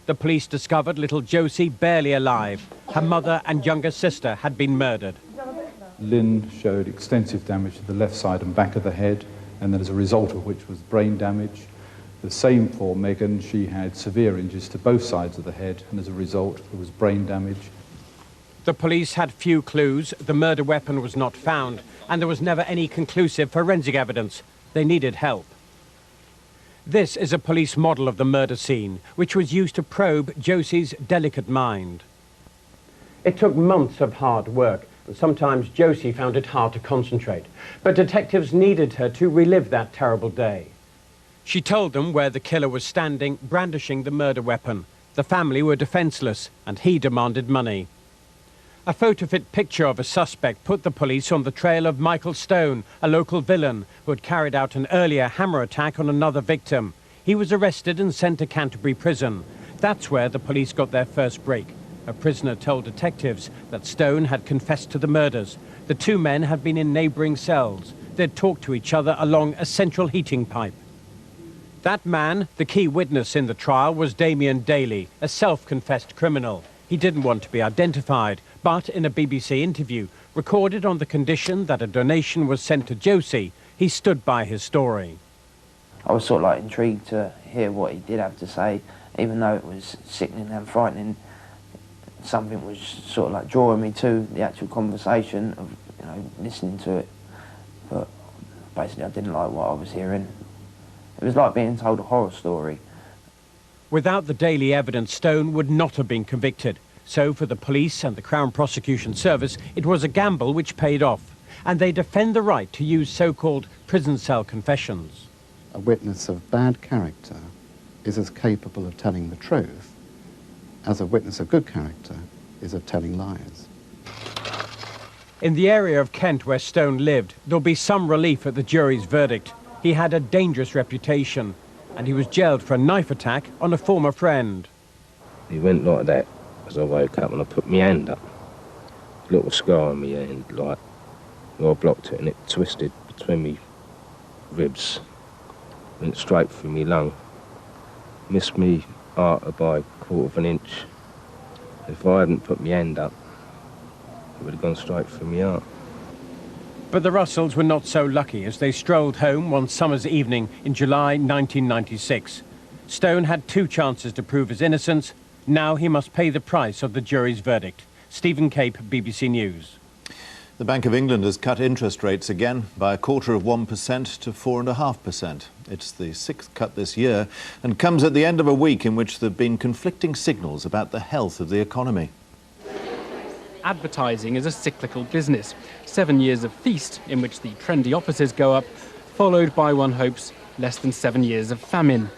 The police discovered little Josie barely alive. Her mother and younger sister had been murdered. Lynn showed extensive damage to the left side and back of the head, and then as a result of which was brain damage. The same for Megan. She had severe injuries to both sides of the head, and as a result there was brain damage. The police had few clues. The murder weapon was not found, and there was never any conclusive forensic evidence. They needed help. This is a police model of the murder scene, which was used to probe Josie's delicate mind. It took months of hard work, and sometimes Josie found it hard to concentrate. But detectives needed her to relive that terrible day. She told them where the killer was standing, brandishing the murder weapon. The family were defenseless, and he demanded money. A photo-fit picture of a suspect put the police on the trail of Michael Stone, a local villain who had carried out an earlier hammer attack on another victim. He was arrested and sent to Canterbury prison. That's where the police got their first break. A prisoner told detectives that Stone had confessed to the murders. The two men had been in neighbouring cells. They'd talked to each other along a central heating pipe. That man, the key witness in the trial, was Damien Daly, a self-confessed criminal. He didn't want to be identified, but in a BBC interview, recorded on the condition that a donation was sent to Josie, he stood by his story. I was sort of like intrigued to hear what he did have to say, even though it was sickening and frightening. Something was sort of like drawing me to the actual conversation of, you know, listening to it. But basically I didn't like what I was hearing. It was like being told a horror story. Without the Daily evidence, Stone would not have been convicted. So for the police and the Crown Prosecution Service, it was a gamble which paid off. And they defend the right to use so-called prison cell confessions. A witness of bad character is as capable of telling the truth as a witness of good character is of telling lies. In the area of Kent where Stone lived, there'll be some relief at the jury's verdict. He had a dangerous reputation, and he was jailed for a knife attack on a former friend. He went like that as I woke up and I put my hand up. A little scar on my hand, like, I blocked it and it twisted between me ribs. Went straight through me lung. Missed me artery by a quarter of an inch. If I hadn't put my hand up, it would have gone straight through my heart. But the Russells were not so lucky as they strolled home one summer's evening in July 1996. Stone had two chances to prove his innocence. Now he must pay the price of the jury's verdict. Stephen Cape, BBC News. The Bank of England has cut interest rates again by 1/4% to 4.5%. It's the sixth cut this year and comes at the end of a week in which there have been conflicting signals about the health of the economy. Advertising is a cyclical business. 7 years of feast in which the trendy offices go up, followed by, one hopes, less than 7 years of famine.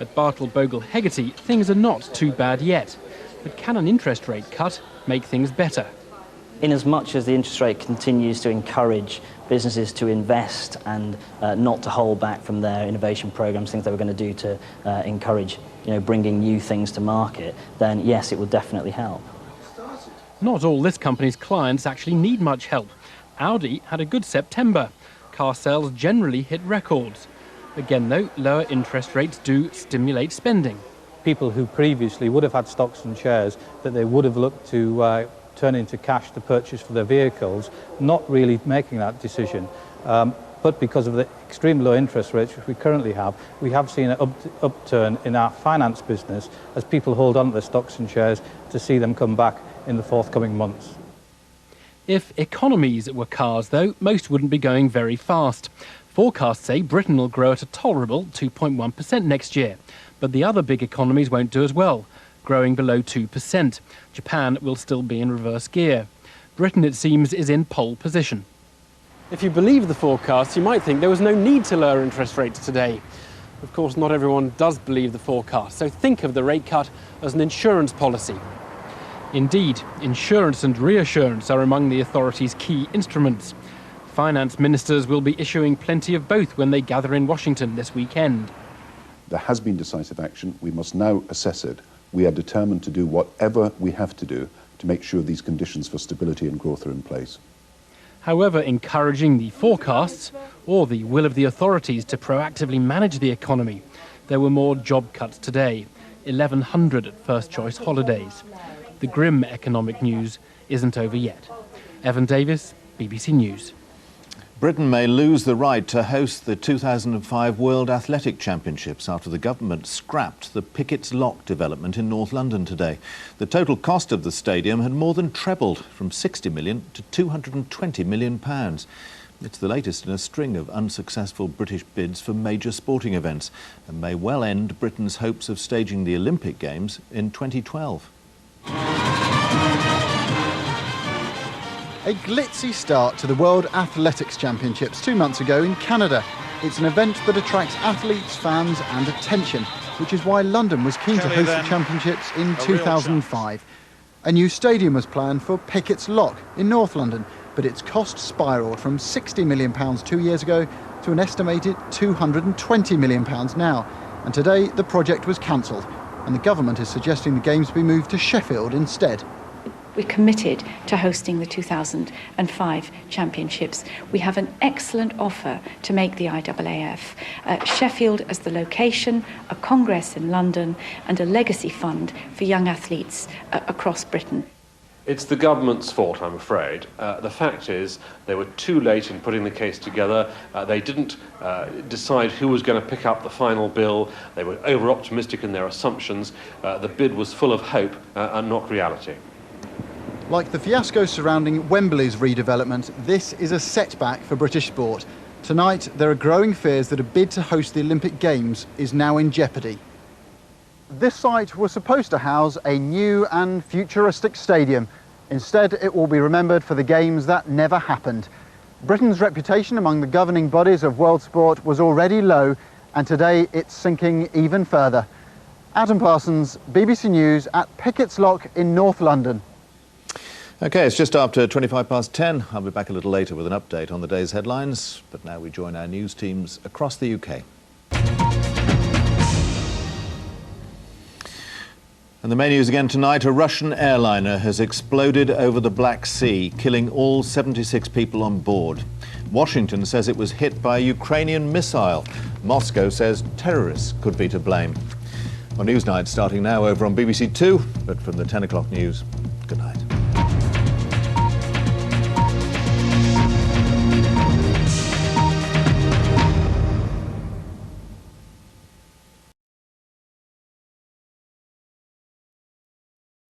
At Bartle Bogle Hegarty, things are not too bad yet. But can an interest rate cut make things better? In as much as the interest rate continues to encourage businesses to invest and not to hold back from their innovation programs, things they were going to do to encourage, bringing new things to market, then yes, it will definitely help. Not all this company's clients actually need much help. Audi had a good September. Car sales generally hit records. Again, though, lower interest rates do stimulate spending. People who previously would have had stocks and shares that they would have looked to turn into cash to purchase for their vehicles, not really making that decision. But because of the extreme low interest rates which we currently have, we have seen an upturn in our finance business as people hold on to their stocks and shares to see them come back in the forthcoming months. If economies were cars, though, most wouldn't be going very fast. Forecasts say Britain will grow at a tolerable 2.1% next year, but the other big economies won't do as well, growing below 2%. Japan will still be in reverse gear. Britain, it seems, is in pole position. If you believe the forecast, you might think there was no need to lower interest rates today. Of course, not everyone does believe the forecast, so think of the rate cut as an insurance policy. Indeed, insurance and reassurance are among the authorities' key instruments. Finance ministers will be issuing plenty of both when they gather in Washington this weekend. There has been decisive action. We must now assess it. We are determined to do whatever we have to do to make sure these conditions for stability and growth are in place. However encouraging the forecasts, or the will of the authorities to proactively manage the economy, there were more job cuts today. 1,100 at First Choice Holidays. The grim economic news isn't over yet. Evan Davis, BBC News. Britain may lose the right to host the 2005 World Athletic Championships after the government scrapped the Pickett's Lock development in North London today. The total cost of the stadium had more than trebled, from 60 million to 220 million pounds. It's the latest in a string of unsuccessful British bids for major sporting events and may well end Britain's hopes of staging the Olympic Games in 2012. A glitzy start to the World Athletics Championships 2 months ago in Canada. It's an event that attracts athletes, fans and attention, which is why London was keen to host the championships in 2005. A new stadium was planned for Pickett's Lock in North London, but its cost spiralled from £60 million 2 years ago to an estimated £220 million now. And today the project was cancelled, and the government is suggesting the games be moved to Sheffield instead. We're committed to hosting the 2005 championships. We have an excellent offer to make the IAAF. Sheffield as the location, a congress in London and a legacy fund for young athletes across Britain. It's the government's fault, I'm afraid. The fact is they were too late in putting the case together. They didn't decide who was going to pick up the final bill. They were over-optimistic in their assumptions. The bid was full of hope and not reality. Like the fiasco surrounding Wembley's redevelopment, this is a setback for British sport. Tonight, there are growing fears that a bid to host the Olympic Games is now in jeopardy. This site was supposed to house a new and futuristic stadium. Instead, it will be remembered for the games that never happened. Britain's reputation among the governing bodies of world sport was already low, and today it's sinking even further. Adam Parsons, BBC News at Pickett's Lock in North London. OK, it's just after 10:25. I'll be back a little later with an update on the day's headlines, but now we join our news teams across the UK. And the main news again tonight, a Russian airliner has exploded over the Black Sea, killing all 76 people on board. Washington says it was hit by a Ukrainian missile. Moscow says terrorists could be to blame. Well, Newsnight starting now over on BBC Two, but from the 10 o'clock news.